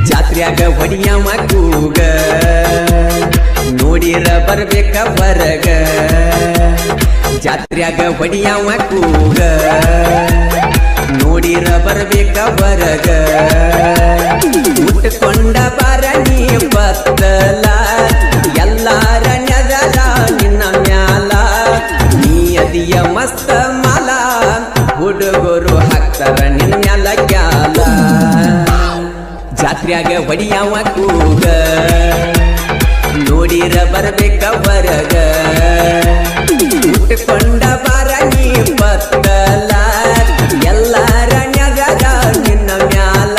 ಜಾತ್ರ್ಯಾಗ ಹೊಡಿಯವ ಕೂಗ ನೋಡಿರ ಬರ್ಬೇಕ ಹೊರಗ ಜಾತ್ರ್ಯಾಗ ಹೊಡಿಯವ ಕೂಗ ನೋಡಿರ ಬರ್ಬೇಕ ಹೊರಗ ಮುಟ್ಟಕೊಂಡ ಬರಣಿ ಬತ್ತಲ ಎಲ್ಲಾರ ನೆದರ ನಿನ್ನ ಮ್ಯಾಲ ನೀ ಅದಿಯ ಮಸ್ತ ಮಾಲ ಹುಡುಗರು ಹಾಕ್ತಾರ ನಿನ್ನ ಮ್ಯಾಲ ಗ್ಯಾಲ ಜಾತ್ರ್ಯಾಗ ಹೊಡಿಯವ ಕೂಗ ನೋಡಿರ ಬರ್ಬೇಕ ಹೊರಗ ಮುಟ್ಟಕೊಂಡ ಬರಣಿ ಬತ್ತಲ ಎಲ್ಲಾರ ನೆದರ ನಿನ್ನ ಮ್ಯಾಲ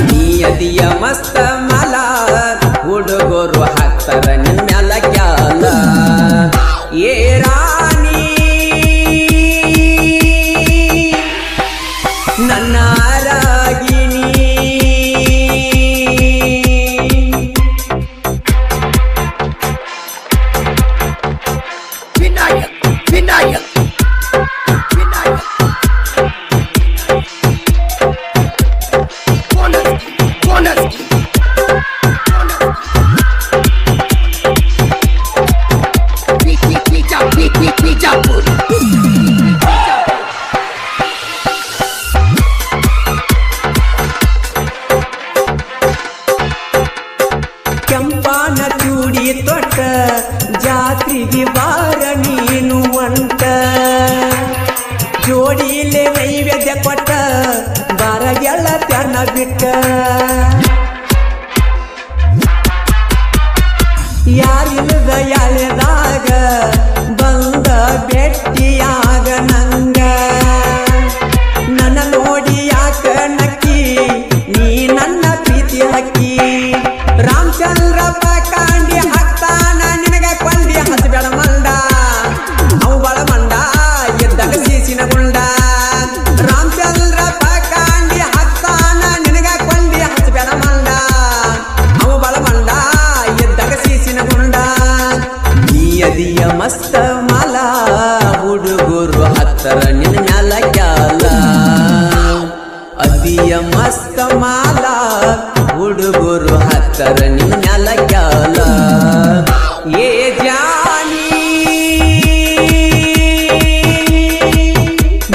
ನೀ ಅದಿಯ ಮಸ್ತ ಮಾಲ ಹುಡುಗರು ಹಾಕ್ತಾರ ನಿನ್ನ ಮ್ಯಾಲ ಗ್ಯಾಲ ಏ ರಾಣಿ ನನ್ನ ರಾಗಿಣಿ ಕೆಂಪಾನ ಚೂಡಿ ತೊಟ್ಟ ಜಾತ್ರೆಗೆ ಬಾರ ನೀನು ಅಂಟ ಜೋಡಿಲೆ ನೈವೇದ್ಯ ಕೊಟ್ಟ ಬಾರ ಗೆಳತ್ಯನ ಬಿಟ್ಟ ಯಾರಿಲ್ಲದ ಎಳೆದಾಗ ಬಂದ ಭೆಟ್ಟಿಯಾಗ ನಂಗ ನನ್ನ ನೋಡಿ ಯಾಕ ನಕ್ಕಿ ನೀ ನನ್ನ ಪ್ರೀತಿ ಹಕ್ಕಿ ರಾಮಚಂದ್ರಪ್ಪ ಕಾಂಡಿ ಹಾಕ್ತಾನ ನಿನಗ ಕೊಂಡಿ ಹಸಬೇಡ ಮಂಡ ಅವು ಬಳ ಮಂಡ ಎದ್ದಾಗ ಸೀಸಿನ ಗುಂಡ ರಾಮಚಂದ್ರಪ್ಪ ಕಾಂಡಿ ಹಾಕ್ತಾನ ನಿನಗ ಕೊಂಡಿ ಹಸಬೇಡ ಮಂಡ ಅವು ಬಳ ಮಂಡ ಎದ್ದಾಗ ಸೀಸಿನ ಗುಂಡ ನೀ ಅದಿಯ ಮಸ್ತ ಮಾಲ ಹುಡುಗರು ಹತ್ತರ ನಿನ್ನ ಮ್ಯಾಲ ಗ್ಯಾಲ ಅದಿಯ ಮಸ್ತ ಮಾಲ ಹುಡುಗರು ಹತ್ತರ ನಿನ್ನ ಮ್ಯಾಲ ಗ್ಯಾಲ ಏ ಜಾನಿ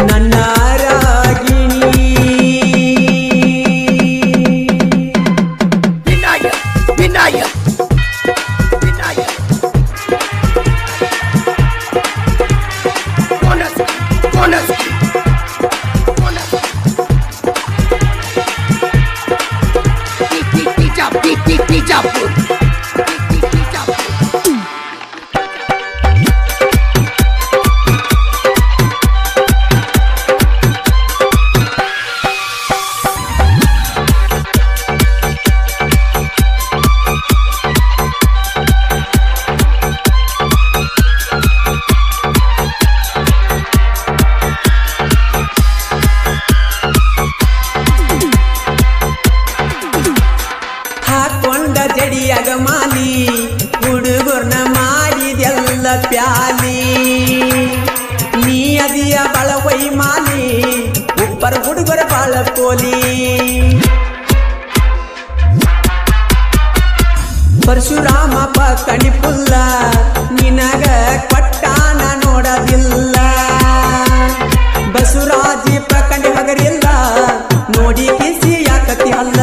ನನ್ನ ರಾಗಿಣಿ ವಿನಾಯಕ ಹಾಕೊಂಡ ಜಡಿಯಾಗ ಮಾಲಿ ಹುಡುಗರ್ನ ಮಾಡಿದೆಲ್ಲ ಪ್ಯಾಲಿ ನೀ ಅದಿಯ ಬಾಳ ವೈ ಮಾಲಿ ಉಪ್ಪರ ಹುಡುಗರ ಬಾಳ ಪೋಲಿ ಪರಶುರಾಮಪ್ಪ ಕಣಿಪುಲ್ಲ ನಿನಗ ಕೊಟ್ಟಾನ ನೋಡದಿಲ್ಲ ಬಸವರಾಜಿ ಪ್ರಕಂಡಿ ಹಗರಿಲ್ಲ ನೋಡಿ ಕಿಸಿ ಯಾಕತಿ ಅಲ್ಲ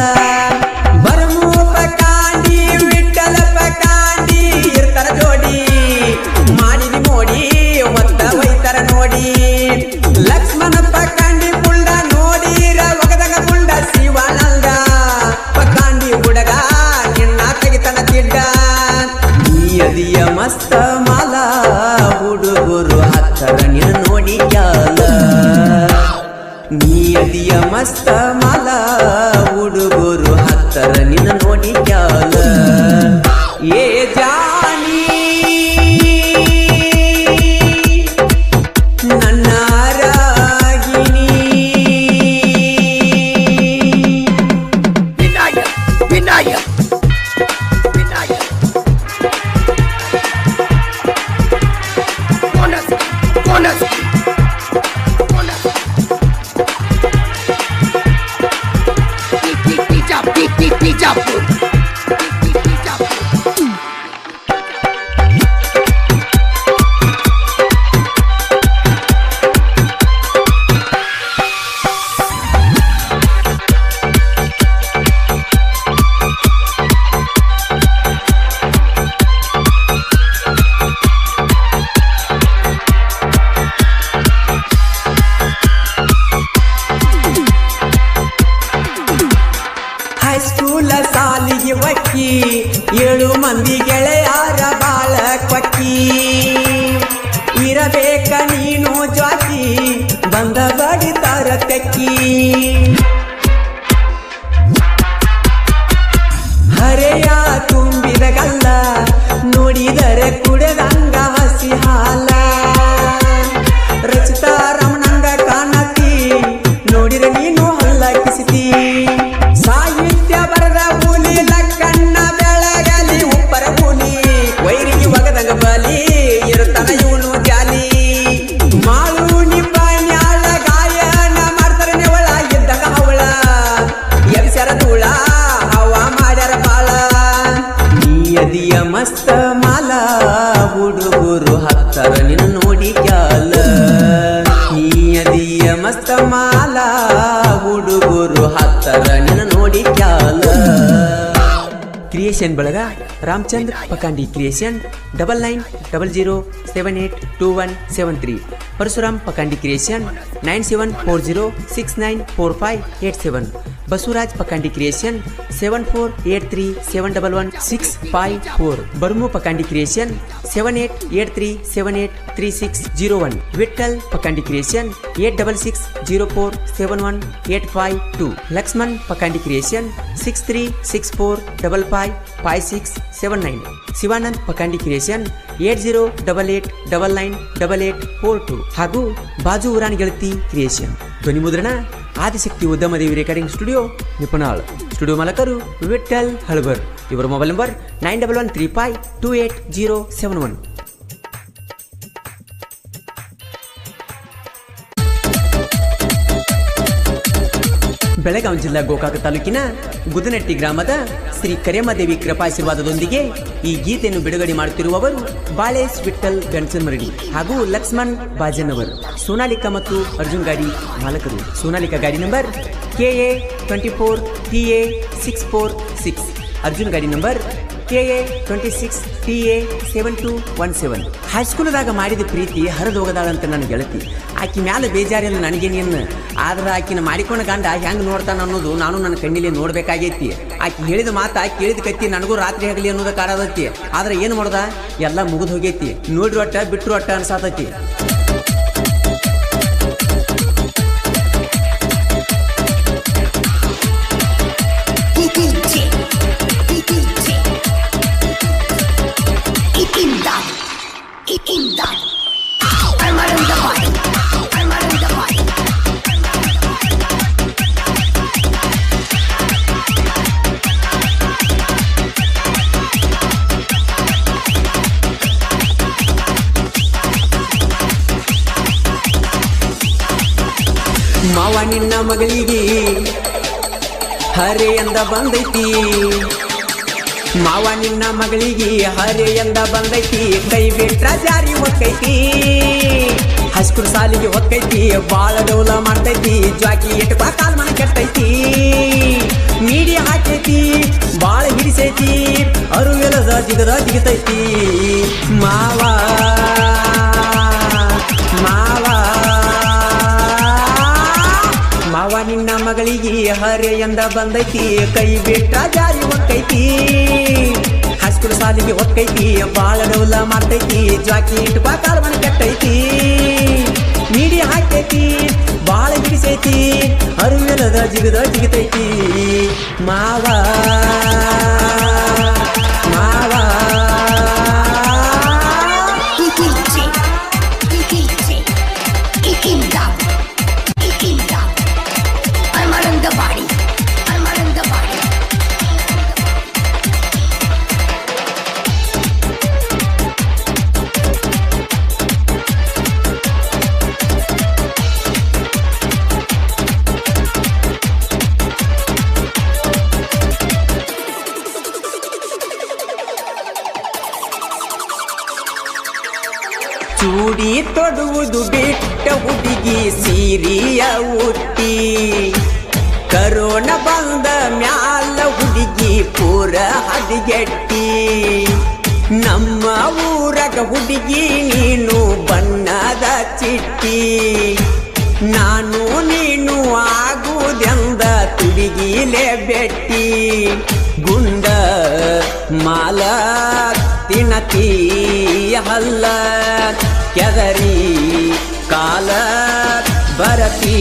ಬರಮೂಪ ಕಾಂಡಿ ವಿಠಲಪ್ಪ ಕಾಂಡಿ ಇರ್ತಾರ ಜೋಡಿ ಮಾಡಿದಿ ಮೋಡಿ ಒತ್ತ ಒಯ್ತಾರ ನೋಡಿ ಲಕ್ಷ್ಮಣಪ್ಪ ಕಾಂಡಿ ಪುಂಡ ನೋಡಿರ ಒಗದಾಗ ಪುಂಡ ಶಿವಾನಂದ ಪಕಾಂಡಿ ಹುಡುಗ ನಿನ್ನ ತೆಗಿತನ ತಿಡ್ಡ ನೀ ಅದಿಯ ಮಸ್ತ ಮಾಲ ಹುಡುಗರು ಹತ್ತರ ನಿನ್ನ ನೋಡಿ ಗ್ಯಾಲ ನೀ ಅದಿಯ ಮಸ್ತ ಮಾಲ ಹುಡುಗರು ಹೈಸ್ಕೂಲ ಸಾಲಿಗೆ ಒಕ್ಕಿ 7 ಮಂದಿ ಗೆಳೆಯಾರ ಬಾಳ ಕೊಕ್ಕಿ ಇರಬೇಕ ನೀನು ಜ್ವಾಕಿ ಬಂದ ಬಡಿತಾರ ತೆಕ್ಕಿ ಹರೆಯ ತುಂಬಿದ ಗಲ್ಲ ನೋಡಿದರೆ ಕುಡದಂಗ ಹಸಿ ಹಾಲ ರಚಿತಾ ರಮಣಂಗ ಕಾಣತಿ ನೋಡಿರ ನೀನು ಹಲ್ಲ ಕಿಸಿತಿ ಸಾಹಿತ್ಯ ಬರದ ಹುಲಿ ಲಕ್ಕಣ್ಣ ಬೆಳಗಲಿ ಉಪ್ಪರ ಹುಲಿ ವೈರಿಗೆ ಒಗದಂಗ ಬಲಿ ಇರುತ್ತಾನ ಇವನು ಜಾಲಿ ಮಾಳು ನಿಬ್ಬಾಣ್ಯಾಳ ಗಾಯನ ಮಾಡ್ತಾರೆ ನೆವಳ ಇದ್ದಾಗ ಅವಳ ಎಬ್ಸರ ಧೂಳ ಹವ ಮಾಡ್ಯಾರ ಬಾಳ ನೀಯದಿಯ ಮಸ್ತ ಮಾಲ ಹುಡುಗರು ಹತ್ತರ ನಿನ್ನ ನೋಡಿ ಕ್ಯಾಲ ನೀಯದಿಯ ಮಸ್ತ ಮಾಲ ಹುಡುಗರು ಹತ್ತರ ನಿನ್ನ ನೋಡಿ ಕ್ಯಾಲ ಕ್ರಿಯೇಷನ್ ಬಳಗ Ramachandra Pakandi creation 9900782173 Parashuram Pakandi creation 9740694587 Basavaraj Pakandi creation 7483711654 Barmu Pakandi creation 7883783601 Vitthal Pakandi creation 8660471852 Lakshman Pakandi creation 6364555679 Shivanand Pakandi creation 8088998842 ಹಾಗೂ ಬಾಜು ಉರಾನ್ ಗೆಳತಿ ಕ್ರಿಯೇಷನ್ ಧ್ವನಿ ಮುದ್ರಣ Adishakti Udyamadevi recording studio Nipunal studio ಮಾಲಕರು ವಿಠಲ್ ಹಳಬರ್ ಇವರ ಮೊಬೈಲ್ ನಂಬರ್ 9113528071 ಬೆಳಗಾವಿ ಜಿಲ್ಲಾ ಗೋಕಾಕ ತಾಲೂಕಿನ ಗುದನಟ್ಟಿ ಗ್ರಾಮದ ಶ್ರೀ ಕರೇಮದೇವಿ ಕೃಪಾಶೀರ್ವಾದದೊಂದಿಗೆ ಈ ಗೀತೆಯನ್ನು ಬಿಡುಗಡೆ ಮಾಡುತ್ತಿರುವವರು ಬಾಳೇಶ್ ವಿಠಲ್ ಗಣಸನ್ಮರಡಿ ಹಾಗೂ ಲಕ್ಷ್ಮಣ್ ಬಾಜನ್ ಸೋನಾಲಿಕಾ ಮತ್ತು ಅರ್ಜುನ್ ಗಾಡಿ ಮಾಲಕರು ಸೋನಾಲಿಕಾ ಗಾಡಿ ನಂಬರ್ KA 24 PA 646 ಅರ್ಜುನ್ ಗಾಡಿ ನಂಬರ್ KA 26 PA 7217 ಹೈಸ್ಕೂಲ್ದಾಗ ಮಾಡಿದ ಪ್ರೀತಿ ಹರಿದೋಗದಾಳಂತ ನನ್ನ ಗೆಳತಿ ಆಕಿ ಮ್ಯಾಲ ಬೇಜಾರಿಲ್ಲ ನನಗೇನೇನು ಆದ್ರೆ ಆಕಿನ ಮಾಡಿಕೊಂಡ ಗಂಡ ಹೆಂಗೆ ನೋಡ್ತಾನ ಅನ್ನೋದು ನಾನು ನನ್ನ ಕಣ್ಣಿಲಿ ನೋಡ್ಬೇಕಾಗೈತಿ ಆಕಿ ಹೇಳಿದ ಮಾತಾ ಕೇಳಿದ ಕತ್ತಿ ನನಗೂ ರಾತ್ರಿ ಆಗಲಿ ಅನ್ನೋದ ಕಾಡದೈತಿ ಆದ್ರೆ ಏನು ಮಾಡೋದ ಎಲ್ಲ ಮುಗಿದು ಹೋಗೈತಿ ನೋಡ್ರಿ ಒಟ್ಟ ಬಿಟ್ರು ಒಟ್ಟ ಅನ್ಸಾತೈತಿ ಮಾವ ನಿನ್ನ ಮಗಳಿಗೆ ಹರೆ ಎಂದ ಬಂದೈತಿ ಮಾವ ನಿನ್ನ ಮಗಳಿಗೆ ಹರೆ ಎಂದ ಬಂದೈತಿ ಕೈ ಬಿಟ್ರ ಜಾರಿ ಹೊಕ್ಕೈತಿ ಹೈಸ್ಕೂಲ್ ಸಾಲಿಗೆ ಹೊಕ್ಕೈತಿ ಬಾಳ ಡೌಲ ಮಾಡ್ತೈತಿ ಜ್ವಾಕಿ ಎಟ್ಕಾ ಕಾಲ್ ಮನ ಕೆಟ್ಟೈತಿ ಮೀಡಿ ಹಾಕೈತಿ ಬಾಳ ಹಿಡಿಸೈತಿ ಅರುವೆಲದ ಜಿಗದ ಜಿಗತೈತಿ ಮಾವ ಮಾವ ಮಾವ ನಿನ್ನ ಮಗಳಿಗೆ ಹರೆ ಎಂದ ಬಂದೈತಿ ಕೈ ಬಿಟ್ಟ ಜಾರಿ ಹೊಕ್ಕೈತಿ ಹೈಸ್ಕೂಲ್ ಸಾಲಿಗೆ ಹೊಕ್ಕೈತಿ ಬಾಳ ಡೌಲ ಮಾಡ್ತೈತಿ ಜ್ವಾಕಿ ಇಟ್ಕಾ ಕಾಲ್ ಮನ ಕೆಟ್ಟೈತಿ ಮೀಡಿ ಹಾಕೈತಿ ಬಾಳ ಹಿಡಿಸೈತಿ ಅರುವೆಲದ ಜಿಗದ ಜಿಗತೈತಿ ಮಾವ ಮಾವ ಚೂಡಿ ತೊಡುವುದು ಬಿಟ್ಟ ಹುಡುಗಿ ಸೀರಿಯ ಉಟ್ಟಿ ಕರೋನಾ ಬಂದ ಮ್ಯಾಲ ಹುಡುಗಿ ಪೂರ ಹದಿಗೆಟ್ಟಿ ನಮ್ಮ ಊರಗ ಹುಡುಗಿ ನೀನು ಬಣ್ಣದ ಚಿಟ್ಟಿ ನಾನು ನೀನು ಆಗುವುದೆಂದ ತುಡಿಗಿಲೆ ಬೆಟ್ಟಿ ಗುಂಡ ಮಾಲ ತಿನತಿ ಹಲ್ಲ ಕೆದರಿ ಕಾಲ ಬರತಿ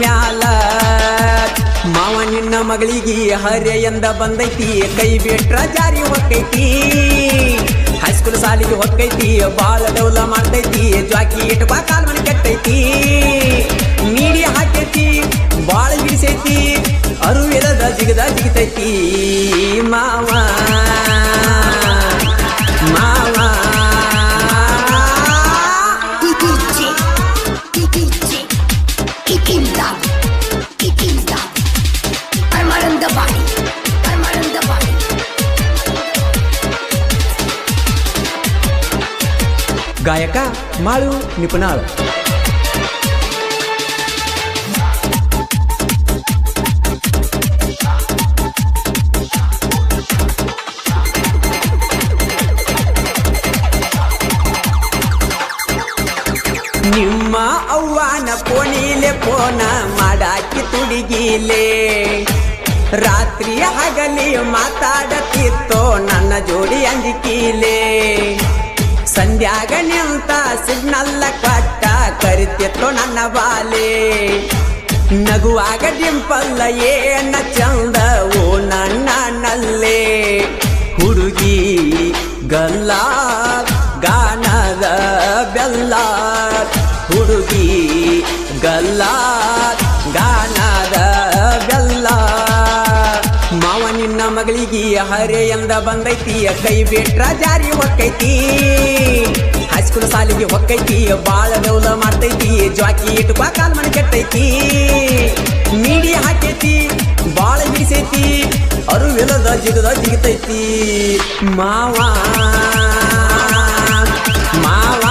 ಮ್ಯಾಲ ಮಾವ ನಿನ್ನ ಮಗಳಿಗೆ ಹರೆಯಿಂದ ಬಂದೈತಿ ಕೈ ಬಿಟ್ರ ಜಾರಿ ಹೊಕ್ಕೈತಿ ಹೈಸ್ಕೂಲ್ ಸಾಲಿಗೆ ಹೊಕ್ಕೈತಿ ಬಾಳ ಡೌಲ ಮಾಡ್ತೈತಿ ಜಾಕಿ ಇಟ್ಕೋ ಕಾಲ್ ಮನೆ ಕೆಟ್ಟೈತಿ ಮೀಡಿ ಹಾಕೈತಿ ಬಾಳ ಹಿಡಿಸೈತಿ ಅರುವಿರದ ಜಿಗದ ಜಿಗಿತೈತಿ ಮಾವ ಮಾವ ಗಾಯಕ ಮಾಳು ನಿಪುಣಾಳ್ ನಿಮ್ಮ ಅವ್ವನ ಪೋಣಿಲೆ ಪೋನ ಮಾಡಾಕಿ ತುಡಿಗಿಲೆ ರಾತ್ರಿ ಹಗಲಿ ಮಾತಾಡತಿತ್ತೋ ನನ್ನ ಜೋಡಿ ಅಂಜಿಕಿಲೆ ಸಂಧ್ಯಾಗ ನಿಂತ ಸಿಗ್ನಲ್ಲ ಕೊಟ್ಟ ಕರಿತಿತ್ತು ನನ್ನ ಬಾಲೆ ನಗುವಾಗ ಡಿಂಪಲ್ಲ ಏನ ಚಂದ ಓ ನನ್ನ ನಲ್ಲೇ ಹುಡುಗಿ ಗಲ್ಲ ಗಾನದ ಬೆಲ್ಲ ಹುಡುಗಿ ಗಲ್ಲ ಗಾನದ ಬೆಲ್ಲ ಮಾವ ನಿನ್ನ ಮಗಳಿಗೆ ಹರೆಯಿಂದ ಬಂದೈತಿ ಕೈ ಬಿಟ್ರ ಜಾರಿ ಹೊಕ್ಕೈತಿ ಹೈಸ್ಕೂಲ್ ಸಾಲಿಗೆ ಹೊಕ್ಕೈತಿ ಬಾಳ ಡೌಲ ಮಾಡ್ತೈತಿ ಜಾಕಿ ಇಟ್ಕೋ ಕಾಲ್ ಮನೆ ಕೆಟ್ಟೈತಿ ಮೀಡಿ ಹಾಕೈತಿ ಬಾಳ ಹಿಡಿಸೈತಿ ಅರುವಿಲ್ಲದ ಜಿಗದ ಜಿಗಿತೈತಿ ಮಾವ ಮಾವ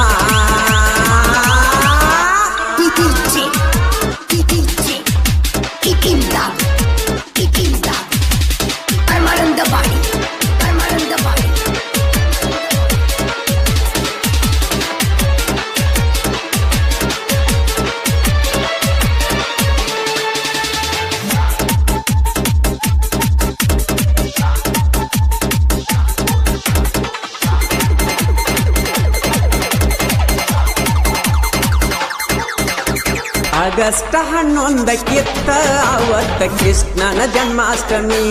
ಆಗಸ್ಟ್ 11 ಅವತ್ತ ಕೃಷ್ಣನ ಜನ್ಮಾಷ್ಟಮಿ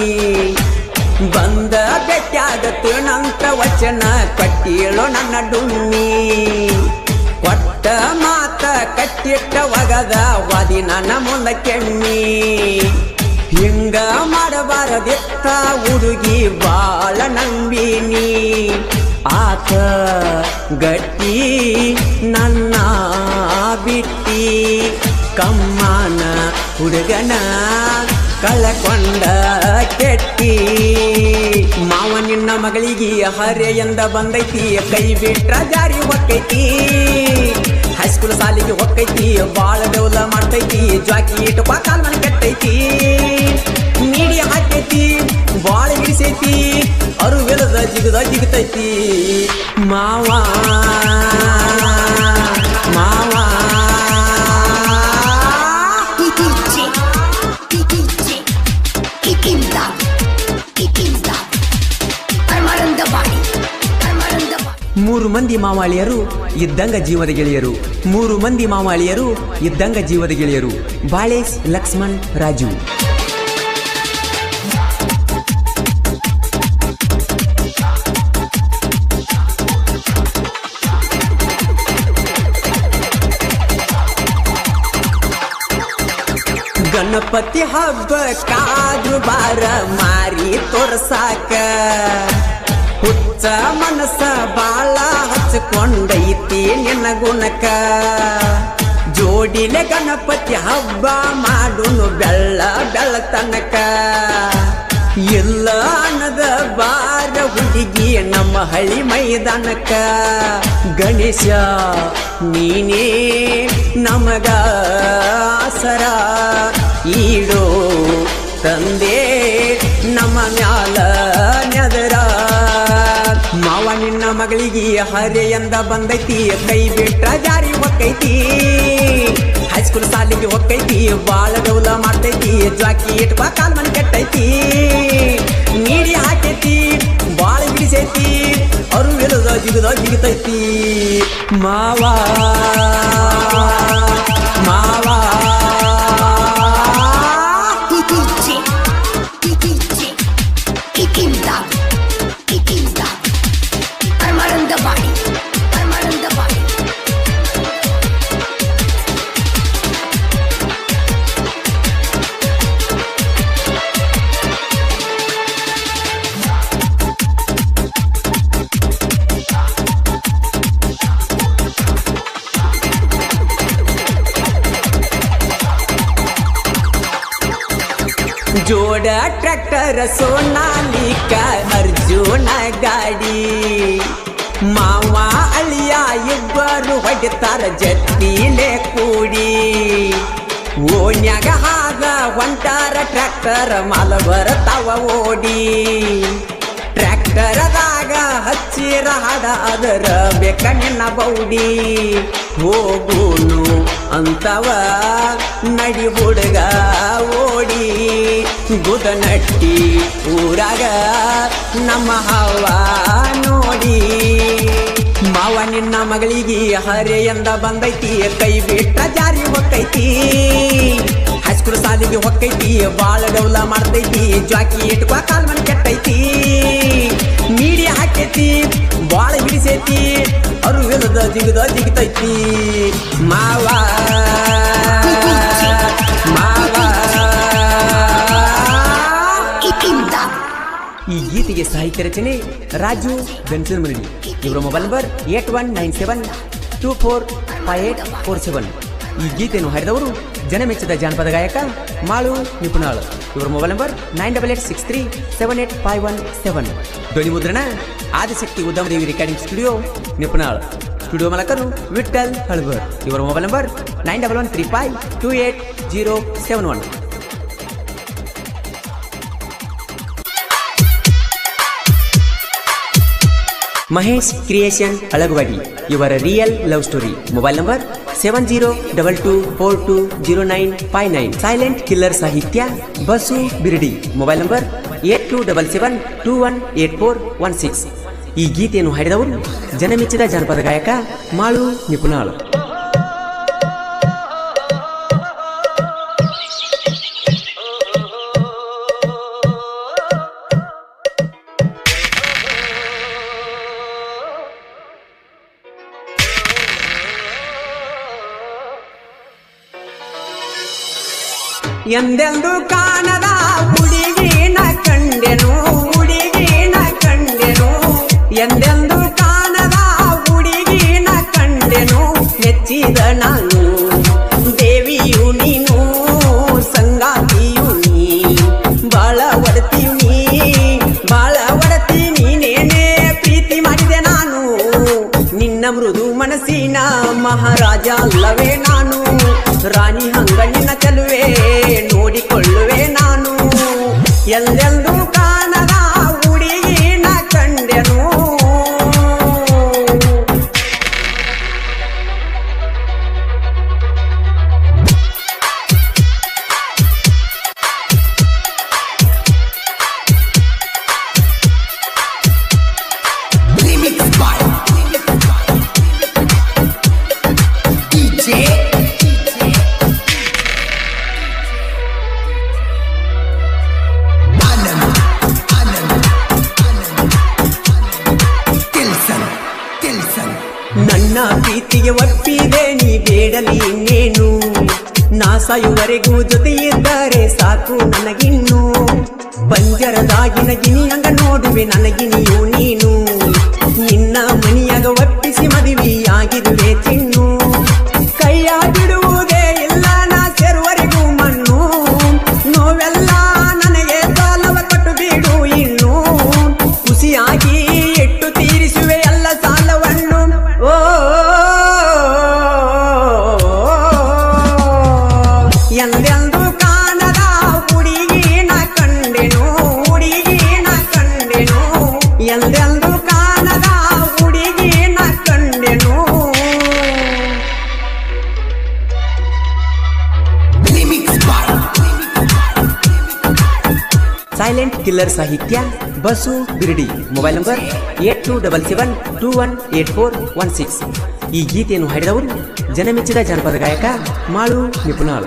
ಬಂದ ಬೆಟ್ಟಾಗತ್ತು ನಂತರ ವಚನ ಕಟ್ಟಿಳೋ ನನ್ನ ಡುಮ್ಮಿ ಕೊಟ್ಟ ಮಾತ ಕಟ್ಟಿಟ್ಟ ಒಗದ ವಾದಿ ನನ್ನ ಮುಂದ ಕೆಣ್ಣಿ ಹಿಂಗ ಮಾಡಬಾರದಿತ್ತ ಹುಡುಗಿ ಬಾಳ ನಂಬಿನಿ ಆತ ಗಟ್ಟಿ ನನ್ನ ಬಿಟ್ಟಿ ಕಮ್ಮನ ಹುಡುಗನ ಕಳಕೊಂಡ ಕೆಟ್ಟಿ ಮಾವ ನಿನ್ನ ಮಗಳಿಗೆ ಹರೆಯಿಂದ ಬಂದೈತಿ ಕೈ ಬಿಟ್ರ ಜಾರಿ ಹೊಕ್ಕೈತಿ ಹೈಸ್ಕೂಲ್ ಸಾಲಿಗೆ ಹೊಕ್ಕೈತಿ ಬಾಳ ಡೌಲ ಮಾಡ್ತೈತಿ ಜಾಕಿ ಇಟ್ಕೋ ಕಾಲ್ ಮನೆ ಕೆಟ್ಟೈತಿ ಮೀಡಿ ಹಾಕೈತಿ ಬಾಳ ಹಿಡಿಸೈತಿ ಅರುವಿಲ್ಲದ ಜಿಗದ ಜಿಗಿತೈತಿ ಮಾವ ಮಾವ ಮೂರು ಮಂದಿ ಮಾವಾಳಿಯರು ಇದ್ದಂಗ ಜೀವದ ಗೆಳೆಯರು ಮೂರು ಮಂದಿ ಮಾವಾಳಿಯರು ಇದ್ದಂಗ ಜೀವದ ಗೆಳೆಯರು ಬಾಳೇಶ್ ಲಕ್ಷ್ಮಣ್ ರಾಜು ಗಣಪತಿ ಹಬ್ಬ ಕಾದ್ರು ಬಾರ ಮಾರಿ ತೋರ್ಸಾಕ ಹುಚ್ಚ ಮನಸ್ಸ ಬಾಳ ಹಚ್ಕೊಂಡೈತಿ ನಿನ್ನ ಗುಣಕ ಜೋಡಿಲೆ ಗಣಪತಿ ಹಬ್ಬ ಮಾಡುನು ಬೆಳ್ಳ ಬೆಳತನಕ ಇಲ್ಲ ಅನ್ನದ ಬಾರ ಹುಡುಗಿ ನಮ್ಮ ಹಳ್ಳಿ ಮೈದಾನಕ ಗಣೇಶ ನೀನೇ ನಮಗ ಆಸರ ಈಡೋ ತಂದೆ ನಮ್ಮ ಮ್ಯಾಲ ನೆದರ ಮಾವ ನಿನ್ನ ನಿನ್ನ ಮಗಳಿಗೆ ಹರೆಯಂದ ಬಂದೈತಿ ಕೈ ಬಿಟ್ಟ ಜಾರಿ ಹೊಕ್ಕೈತಿ ಹೈಸ್ಕೂಲ್ ಸಾಲಿಗೆ ಹೊಕ್ಕೈತಿ ಬಾಳ ಡೌಲ ಮಾಡ್ತೈತಿ ಜಾಕಿ ಇಟ್ಬಾ ಕಾಲ್ ಮನ್ ಕೆಟ್ಟೈತಿ ನೀಡಿ ಹಾಕೈತಿ ಬಾಳ ಬಿಡಿಸೈತಿ ಅವರು ವಿರುದ ಜಿಗುದ ಜಿಗಿತೈತಿ ಮಾವಾ ಮಾವಾ जोड़ ट्रैक्टर सोनालिका अर्जुन गाड़ी मावा अलिया इब्बरू ಹೊಡಿತಾರ ಜತ್ತಿಲೆ ಕೂಡಿ ಓನ್ಯಾಗ ಹಾಗ ಹೊಂಟಾರ ಟ್ರ್ಯಾಕ್ಟರ್ ಮಾಲ ಬರತಾವ ಓಡಿ ಟ್ರ್ಯಾಕ್ಟರದಾಗ ಹಚ್ಚಿರ ಹಾಡ ಅದರ ಬೇಕ ನಿನ್ನ ಬೌಡಿ ಹೋಗುನು ಅಂತವ ನಡಿ ಹುಡುಗ ಓಡಿ ಗುದನಟ್ಟಿ ಊರಾಗ ನಮ್ಮ ಹವ ನೋಡಿ ಮಾವ ನಿನ್ನ ಮಗಳಿಗೆ ಹರೆಯಂದ ಬಂದೈತಿ ಕೈ ಬಿಟ್ಟ ಜಾರಿ ಹೊಕ್ಕೈತಿ ಹೈಸ್ಕೂಲ್ ಸಾಲಿಗೆ ಹೊಕ್ಕೈತಿ ಬಾಳ ಡೌಲ ಮಾಡ್ತೈತಿ ಜಾಕಿ ಇಟ್ಕೋ ಕಾಲ್ ಮನ್ ಕೆಟ್ಟೈತಿ ಮೀಡಿ ಹಾಕೈತಿ ಬಾಳ ಹಿಡಿಸೈತಿ ಅವರು ವಿರುದ ಜಿಗುದ ಜಿಗಿತೈತಿ ಮಾವ ಮಾವ ಈ ಗೀತೆಗೆ ಸಾಹಿತ್ಯ ರಚನೆ ರಾಜು ಬೆನ್ಸನ್ಮರಡಿ ಇವರ ಮೊಬೈಲ್ ನಂಬರ್ 8197245847 ಈ ಗೀತೆಯನ್ನು ಹಾಡಿದವರು ಜನಮೆಚ್ಚಿದ ಜಾನಪದ ಗಾಯಕ ಮಾಳು ನಿಪುಣಾಳ್ ಇವರ ಮೊಬೈಲ್ ನಂಬರ್ 9863785117 ಧ್ವನಿ ಮುದ್ರಣ Adishakti Udyamadevi recording studio Nipunal studio ಮಾಲಕರು ವಿಠಲ್ ಹಳಬರ್ ಇವರ mobile number 9135280071 Mahesh creation Alagawadi ಇವರ real love story mobile number 7022420959 silent killer ಸಾಹಿತ್ಯ ಬಸು ಬಿರಡಿ ಮೊಬೈಲ್ ನಂಬರ್ 8277218416 ಈ ಗೀತೆಯನ್ನು ಹಾಡಿದವರು ಜನಮೆಚ್ಚಿದ ಜಾನಪದ ಗಾಯಕ ಮಾಳು ನಿಪುಣಾಳ್ ಎಂದೆಂದು ಕಾಣದ ಹುಡುಗಿನ ಕಂಡೆನು ಹುಡುಗಿನ ಕಂಡೆನು ಎಂದೆಂದು ಕಾಣದ ಹುಡುಗಿನ ಕಂಡೆನು ಮೆಚ್ಚಿದ ನಾನು ದೇವಿಯು ನೀನು ಸಂಗಾತಿಯು ನೀ ಬಾಳ ಒಡತಿ ನೀನೇನೆ ಪ್ರೀತಿ ಮಾಡಿದೆ ನಾನು ನಿನ್ನ ಮೃದು ಮನಸ್ಸಿನ ಮಹಾರಾಜ ಅಲ್ಲವೇ ನಾನು ರಾಣಿ ಹಂಗ ನಿನ್ನ ಚೆಲುವೆ ನೋಡಿಕೊಳ್ಳುವೆ ನಾನು ಎಲ್ಲೆಂದು ಕಾಣದ ಹುಡುಗಿನ ಕಂಡೆನು ನನ್ನ ಪ್ರೀತಿಗೆ ಒಪ್ಪಿದೆ ನೀ ಬೇಡಲಿ ಇನ್ನೇನು ನಾ ಸಾಯುವರೆಗೂ ಜೊತೆ ಇದ್ದರೆ ಸಾಕು ನನಗಿನ್ನು ಪಂಜರದಾಗಿನ ಗಿನಿಯಂಗ ನೋಡುವೆ ನನಗಿನಿಯು ನೀನು ನಿನ್ನ ಮನಿಯಾಗ ಒಪ್ಪಿಸಿ ಮದುವೆಯಾಗಿರುವೆ ಚಿನ್ನು ಕೈಯ ಬಿಡುವುದೇ ಇಲ್ಲ ನಾ ಸೇರುವರೆಗೂ ಮಣ್ಣು ನೋವೆಲ್ಲ ನನಗೆ ಸಾಲವ ಕೊಟ್ಟು ಬಿಡು ಇನ್ನು ಖುಷಿಯಾಗಿ ಎಟ್ಟು ತೀರಿಸುವೆ ಎಲ್ಲ ಸಾಲವನ್ನು ಓ ಎಂದೆಂದು ಕಾಣದ ಹುಡುಗಿನ ಕಂಡೆನು ಎಂದೆಂದು ಸೈಲೆಂಟ್ ಕಿಲ್ಲರ್ ಸಾಹಿತ್ಯ ಬಸು ಬಿರ್ಡಿ. Mobile number 8277218416. ಈ ಗೀತೆಯನ್ನು ಹಾಡಿದವರು ಜನಮೆಚ್ಚಿದ ಜಾನಪದ ಗಾಯಕ ಮಾಳು ನಿಪುಣಾಳ್.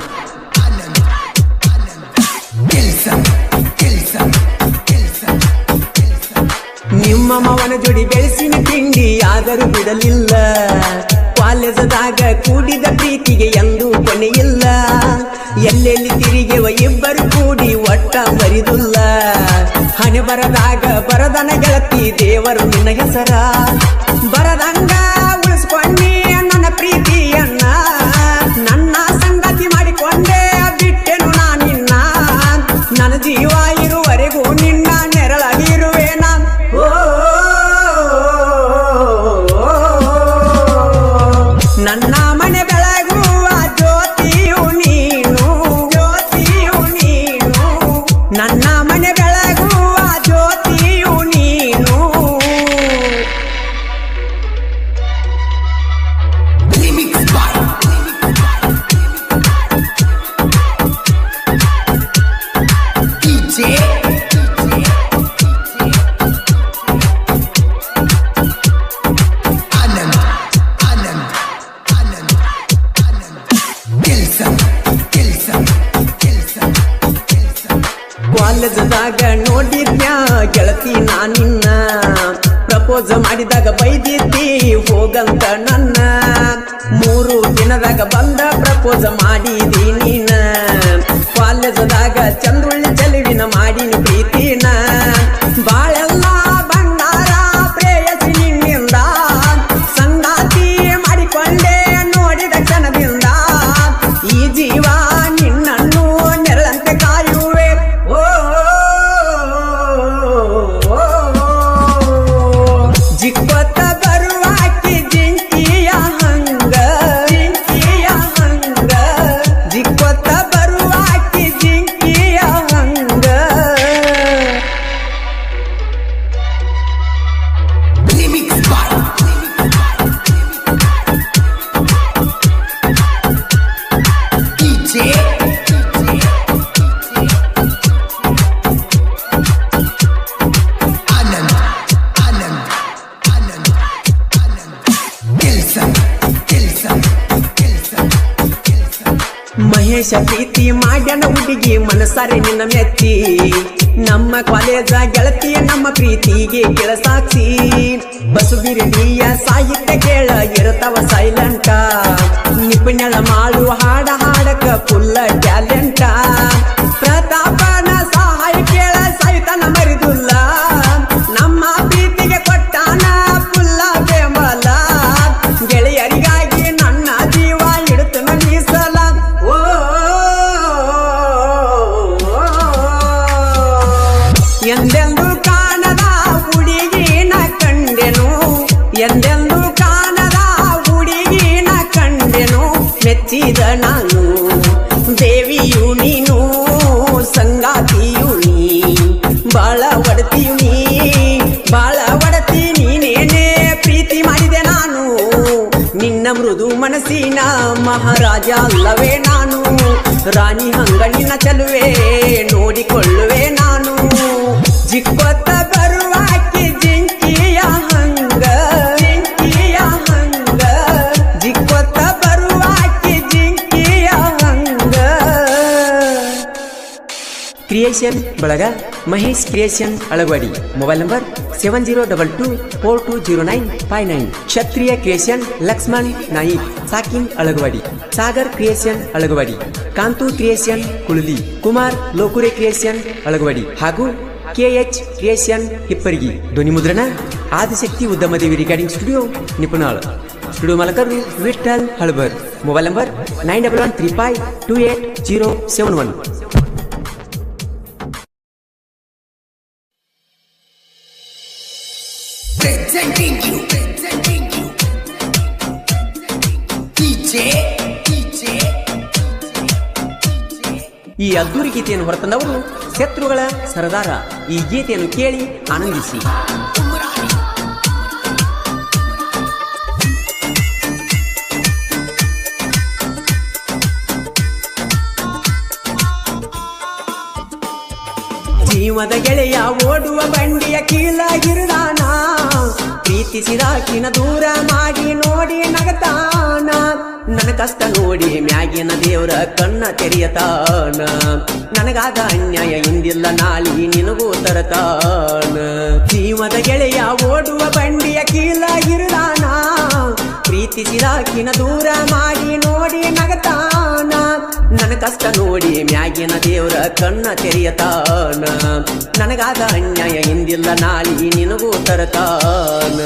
ನಿಮ್ಮ ಮವನ ಜೋಡಿ ಬೆಳೆಸಿನ ತಿಂಡಿ ಆದರೂ ಬಿಡಲಿಲ್ಲ. ಕಾಲೇಜದಾಗ ಕೂಡಿದ ಪ್ರೀತಿಗೆ ಎಂದೂ ಕೊನೆಯಿಲ್ಲ. ಎಲ್ಲೆಲ್ಲಿ ತಿರುಗಿವ ಇಬ್ಬರು ಕೂಡಿ ಒಟ್ಟ ಮರಿದುಲ್ಲ. ಹಣೆ ಬರದಾಗ ಬರದನ ಗೆಳತಿ ದೇವರು ನಿನ್ನ ಹೆಸರ. ಬರದಂಗ ಉಳಿಸ್ಕೊಂಡಿ ನನ್ನ ಪ್ರೀತಿಯನ್ನ. ನನ್ನ ಸಂಗತಿ ಮಾಡಿಕೊಂಡೆ ಬಿಟ್ಟೆನು ನಾನಿನ್ನ. ನನ್ನ ಜೀವ ಇರುವರೆಗೂ ನಿನ್ನ ನೆರಳಾಗಿರುವೆ ನಾನು. ನನ್ನ ಮನೆ ಬೆಳಗುವ ಜ್ಯೋತಿಯು ನೀನು, ಜ್ಯೋತಿಯು ನೀನು. ನನ್ನ ಮನೆ ಬೆಳಗುವ ಜ್ಯೋತಿಯು ನೀನು. ಕಾಲೇಜದಾಗ ನೋಡಿದ್ನ್ಯಾ ಗೆಳತಿ ನಾನಿನ್ನ. ಪ್ರಪೋಸ್ ಮಾಡಿದಾಗ ಬೈದಿದ್ದಿ ಹೋಗಂತ ನನ್ನ. 3 ದಿನದಾಗ ಬಂದ ಪ್ರಪೋಸ್ ಮಾಡಿದಿ ನೀನ. ಕಾಲೇಜದಾಗ ಚಂದ್ರುಳ್ಳಿ ಚೆಲುವಿನ ಮಾಡಿನ ಪ್ರೀತಿನ. ಬಾಳೆಲ್ಲ ಬಂಗಾರ ಪ್ರೇಯಸಿ ನಿನ್ನಿಂದ. ಸಂಗಾತಿ ಮಾಡಿಕೊಂಡೆ ನೋಡಿದ ಕ್ಷಣದಿಂದ. ಈ ಜೀವ ನಿನ್ನನ್ನು ನೆರಳಂತೆ ಕಾಯುವೆ. ಜಿಕ್ಕೊತ್ತ ಬರುವಾಕಿ ಜಿಂಕಿಯ ಹಂಗ, ಜಿಂಕಿಯ ಹಂಗ. ಜಿಕ್ಕೊತ್ತ ಬರುವಾಕಿ ಜಿಂಕಿಯ ಹಂಗ. ಮಹೇಶ ಪ್ರೀತಿ ಮಾಡ್ಯಾನ ಹುಡುಗಿ ಮನಸಾರೆ ನಿನ್ನ ಮೆಚ್ಚಿ. ನಮ್ಮ ಕಾಲೇಜ ಗೆಳತಿ ನಮ್ಮ ಪ್ರೀತಿಗೆ ಗೆಳ ಸಾಕ್ಷಿ. ಬಸು ಬಿರಡಿಯ ಸಾಹಿತ್ಯ ಕೇಳ ಇರತವ ಸೈಲೆಂಟ. ನಿಪುಣಳ ಮಾಡು ಹಾಡ ಹಾಡಕ ಫುಲ್ಲ ಟ್ಯಾಲೆಂಟ. ಪ್ರತಾಪನ ಸಹಾಯ ಕೇಳ ಸಹಿತನ ಮರಿದುಲ್ಲ. ನಮ್ಮ ಪ್ರೀತಿಗೆ ಕೊಟ್ಟಾನ ಫುಲ್ಲ ಬೆಂಬಲ. ಗೆಳೆಯರಿಗಾಗಿ ನನ್ನ ಜೀವ ಇಡುತ್ತ ಮೀಸಲ. ಎಂದೆಂದು ಕಾಣದ ಹುಡುಗಿನ ಕಂಡೆನು, ಎಂದೆಂದು ಕಾಣದ ಹುಡುಗಿನ ಕಂಡೆನು. ಮೆಚ್ಚಿದ ನಾನು ದೇವಿಯು ನೀನು, ಸಂಗಾತಿಯು ನೀ. ಬಾಳ ಒಡತಿಯು ನೀ, ಬಾಳ ಒಡತಿ ನೀನೇನೆ. ಪ್ರೀತಿ ಮಾಡಿದೆ ನಾನು ನಿನ್ನ ಮೃದು ಮನಸ್ಸಿನ ಮಹಾರಾಜ ಅಲ್ಲವೇ ನಾನು. ರಾಣಿ ಹಂಗ ನಿನ್ನ ಚೆಲುವೆ ನೋಡಿಕೊಳ್ಳುವೆ ನಾನು. ಜಿಕ್ಕೊತ್ತ ಬರುವಾಕಿ ಜಿಂಕಿಯ ಹಂಗ, ಜಿಂಕಿಯ ಹಂಗ. ಜಿಕ್ಕೊತ್ತ ಬರುವಾಕಿ ಜಿಂಕಿಯ ಹಂಗ. ಕ್ರಿಯೇಷನ್ ಬಳಗ Mahesh creation Alagawadi. Mobile number 7022420959. Kshatriya creation Lakshman Naik ಸಾಕಿನ್ Alagawadi. Sagar creation Alagawadi. Kantu creation Kulali. Kumar Lokure creation Alagawadi ಹಾಗೂ KH ಕ್ರಿಯೇಷನ್ ಹಿಪ್ಪರಿಗಿ. ಧ್ವನಿ ಮುದ್ರಣ Adishakti Udyamadevi recording studio Nipunal. Studio ಮಾಲಕರು ವಿಠಲ್ ಹಳಬರ್. Mobile number 9135280071. ಈ ಅದ್ದೂರಿ ಗೀತೆಯನ್ನು ಹೊರತಂದವರು ಶತ್ರುಗಳ ಸರದಾರ. ಈ ಗೀತೆಯನ್ನು ಕೇಳಿ ಆನಂದಿಸಿ. ಜೀವದ ಗೆಳೆಯ ಓಡುವ ಬಂಡಿಯ ಕೀಲಾಗಿರುದಾನ ಪ್ರೀತಿಸಿದಾಕಿನ ದೂರ ಮಾಡಿ ನೋಡಿ ನಗತಾನ ನನ್ನ ಕಷ್ಟ ನೋಡಿ ಮ್ಯಾಗಿನ ದೇವರ ಕಣ್ಣ ತೆರೆಯತಾನ ನನಗಾದ ಅನ್ಯಾಯ ಇಂದಿಲ್ಲ ನಾಳಿ ನಿನಗೂ ತರತಾನ ಜೀವದ ಗೆಳೆಯ ಓಡುವ ಬಂಡಿಯ ಕೀಲಾಗಿರುದಾನ ಪ್ರೀತಿಸಿದಾಕಿನ ದೂರ ಮಾಡಿ ನೋಡಿ ನಗತಾನ ನನ್ನ ಕಷ್ಟ ನೋಡಿ ಮ್ಯಾಗಿನ ದೇವರ ಕಣ್ಣ ತೆರೆಯತಾನ ನನಗಾದ ಅನ್ಯಾಯ ಇಂದಿಲ್ಲ ನಾಳಿ ನಿನಗೂ ತರತಾನ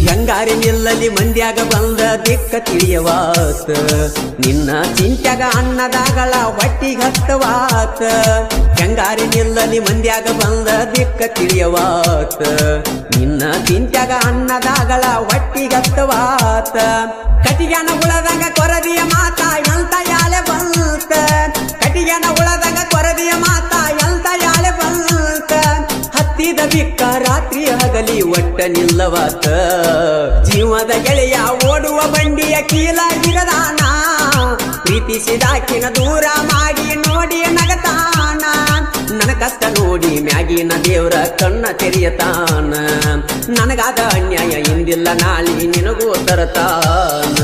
ಹೆಂಗಾರಿ ನಿಲ್ಲಲಿ ಮಂದ್ಯಾಗ ಬಂದ ದಿಕ್ಕ ತಿಳಿಯವಾತ ನಿನ್ನ ಚಿಂತ್ಯಾಗ ಅನ್ನದಾಗಳ ಹೊಟ್ಟಿಗತ್ತವಾತ ಹೆಂಗಾರಿ ನಿಲ್ಲಲಿ ಮಂದ್ಯಾಗ ಬಂದ ದಿಕ್ಕ ತಿಳಿಯವಾತ ನಿನ್ನ ಚಿಂತ್ಯಾಗ ಅನ್ನದಾಗಳ ಹೊಟ್ಟಿಗತ್ತವಾತ ಕಟಿಗನ ಉಳದಂಗ ಕೊರದಿಯ ಮಾತ ಎಂತ ಯಾಳೆ ಬಂತ ಕಟಿಗನ ಉಳದಂಗ ಕೊರದಿಯ ಮಾತ ಎಂತ ಯಾಳೆ ಬಂತ ಹತ್ತಿದ ಬಿಕ್ಕ ರಾತ್ರಿ ಹಗಲಿ ಒಟ್ಟ ನಿಲ್ಲವಾತ ಜೀವದ ಗೆಳೆಯ ಓಡುವ ಬಂಡಿಯ ಕೀಲಾಗಿರದಾನ ಪ್ರೀತಿಸಿದಾಕಿನ ದೂರ ಮಾಡಿ ನೋಡಿ ನಗತಾನ ನನ್ನ ಕಷ್ಟ ನೋಡಿ ಮ್ಯಾಗಿನ ದೇವರ ಕಣ್ಣ ತೆರೆಯತಾನ ನನಗಾದ ಅನ್ಯಾಯ ಇಂದಿಲ್ಲ ನಾಳಿ ನಿನಗೂ ತರತಾನ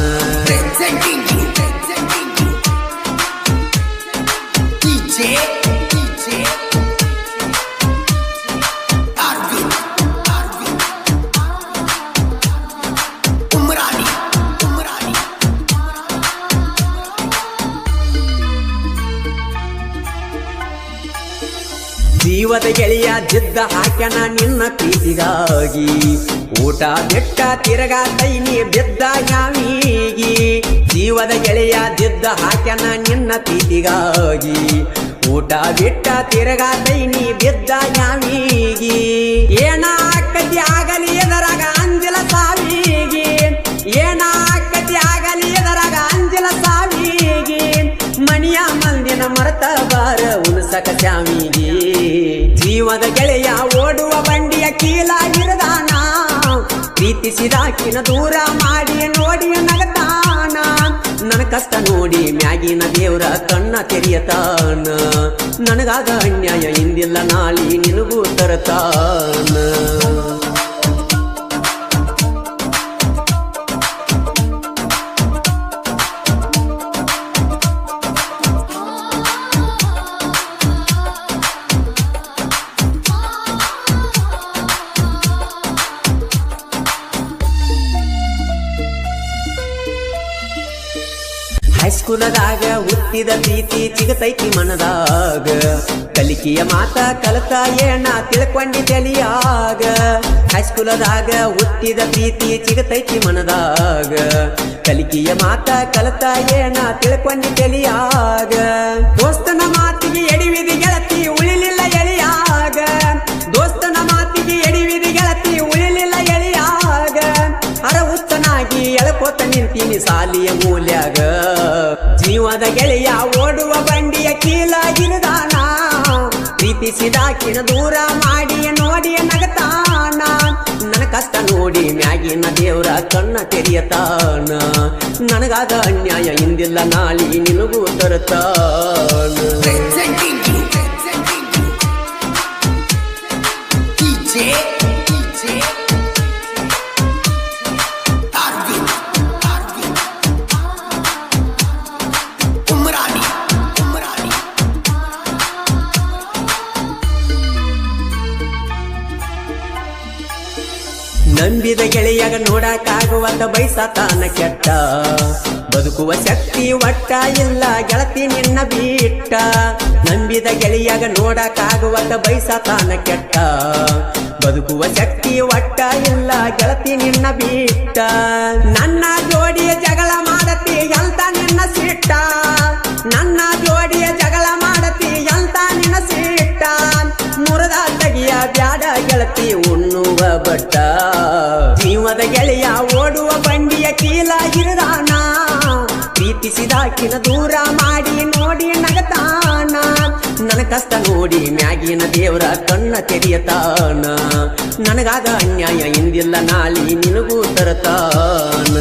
ಜೀವದ ಗೆಳೆಯ ಜಿದ್ದ ಹಾಕ್ಯನ ನಿನ್ನ ಪ್ರೀತಿಗಾಗಿ ಊಟ ಬೆಟ್ಟ ತಿರಗಾ ತೈನಿ ಬಿದ್ದ ಯಾವಿಗಿ ಜೀವದ ಗೆಳೆಯ ಜಿದ್ದ ಹಾಕ್ಯನ ನಿನ್ನ ಪ್ರೀತಿಗಾಗಿ ಊಟ ಬಿಟ್ಟ ತಿರಗಾ ತೈನಿ ಬಿದ್ದ ಯಾವಿಗಿ ಏನ ಆಕತಿ ಆಗಲಿ ಎದರಾಗ ಅಂಜಲ ಸಾವಿಗಿ ಏನ ಆಕತಿ ಆಗಲಿ ಎದರಾಗ ಅಂಜಲ ಸಾವಿಗಿ ಮಣಿಯ ಮಂದಿನ ಮರತ ಬಾರ ಉಣಸಕ ಶ್ಯಾಮಿಗಿ ಜೀವದ ಗೆಳೆಯ ಓಡುವ ಬಂಡಿಯ ಕೀಲಾಗಿರದಾನ ಪ್ರೀತಿಸಿದಾಕಿನ ದೂರ ಮಾಡಿ ನೋಡಿ ನಗತಾನ ನನ್ನ ಕಷ್ಟ ನೋಡಿ ಮ್ಯಾಗಿನ ದೇವರ ಕಣ್ಣ ತೆರೆಯತಾನ ನನಗಾದ ಅನ್ಯಾಯ ಇಂದಿಲ್ಲ ನಾಳಿ ನಿನಗೂ ತರತಾನ ಹೈಸ್ಕೂಲದಾಗ ಹುಟ್ಟಿದ ಪ್ರೀತಿ ಸಿಗತೈತಿ ಮನದಾಗ ಕಲಿಕೆಯ ಮಾತ ಕಲತ ಏನ ತಿಳ್ಕೊಂಡಿ ತಲಿಯಾಗ ಹೈಸ್ಕೂಲದಾಗ ಹುಟ್ಟಿದ ಪ್ರೀತಿ ಸಿಗತೈತಿ ಮನದಾಗ ಕಲಿಕೆಯ ಮಾತ ಕಲತ ಏನ ತಿಳ್ಕೊಂಡಿ ತಲಿಯಾಗ ದೋಸ್ತನ ಮಾತಿಗೆ ಎಡಿವಿದಿ ಗೆಳತಿ ಉಳಿಲಿಲ್ಲ ಎಳಿಯಾಗ ದೋಸ್ತನ ಮಾತಿಗೆ ಎಡಿವಿದಿ ಗೆಳತಿ ಉಳಿಲಿಲ್ಲ ಎಳಿಯಾಗ ಅರ ಹುಚ್ಚನಾಗಿ ಎಳಕೋತ ನಿಂತೀನಿ ಸಾಲಿಯ ಮೂಲ್ಯಾಗ ಜೀವದ ಗೆಳೆಯ ಓಡುವ ಬಂಡಿಯ ಕೀಲಾಗಿರದಾನ ಪ್ರೀತಿಸಿದಾಕಿನ ದೂರ ಮಾಡಿ ನೋಡಿ ನಗತಾನ ನನ್ನ ಕಷ್ಟ ನೋಡಿ ಮ್ಯಾಗಿನ ದೇವರ ಕಣ್ಣ ತೆರೆಯತಾನ ನನಗಾದ ಅನ್ಯಾಯ ಇಂದಿಲ್ಲ ನಾಳಿ ನಿನಗೂ ತರತಾನ ನಂಬಿದ ಗೆಳೆಯಾಗ ನೋಡಕ್ಕಾಗುವಂತ ಬಯಸತಾನ ಕೆಟ್ಟ ಬದುಕುವ ಶಕ್ತಿ ಒಟ್ಟ ಇಲ್ಲ ಗೆಳತಿ ನಿನ್ನ ಬಿಟ್ಟ ನಂಬಿದ ಗೆಳೆಯಾಗ ನೋಡಕ್ಕಾಗುವಂತ ಬಯಸತಾನ ಕೆಟ್ಟ ಬದುಕುವ ಶಕ್ತಿ ಒಟ್ಟ ಇಲ್ಲ ಗೆಳತಿ ನಿನ್ನ ಬಿಟ್ಟ ನನ್ನ ಜೋಡಿಯ ಜಗಳ ಮಾಡತಿ ಎಂತ ನಿನ್ನ ಸಿಟ್ಟ ನನ್ನ ಜೋಡಿಯ ಜಗಳ ಮಾಡತಿ ಎಂತ ನಿನ್ನ ಸಿಟ್ಟ ಮುರದ ತಗಿಯ ಬ್ಯಾಡ ಗೆಳತಿ ಉಣ್ಣುವ ಬಟ್ಟ ಜೀವದ ಗೆಳೆಯ ಓಡುವ ಬಂಡಿಯ ಕೀಲಾಗಿರದಾನ ಪ್ರೀತಿಸಿದಾಕಿನ ದೂರ ಮಾಡಿ ನೋಡಿ ನಗತಾನ ನನ್ನ ಕಷ್ಟ ನೋಡಿ ಮ್ಯಾಗಿನ ದೇವರ ಕಣ್ಣ ತೆರೆಯತಾನ ನನಗಾದ ಅನ್ಯಾಯ ಇಂದಿಲ್ಲ ನಾಳಿ ನಿನಗೂ ತರತಾನ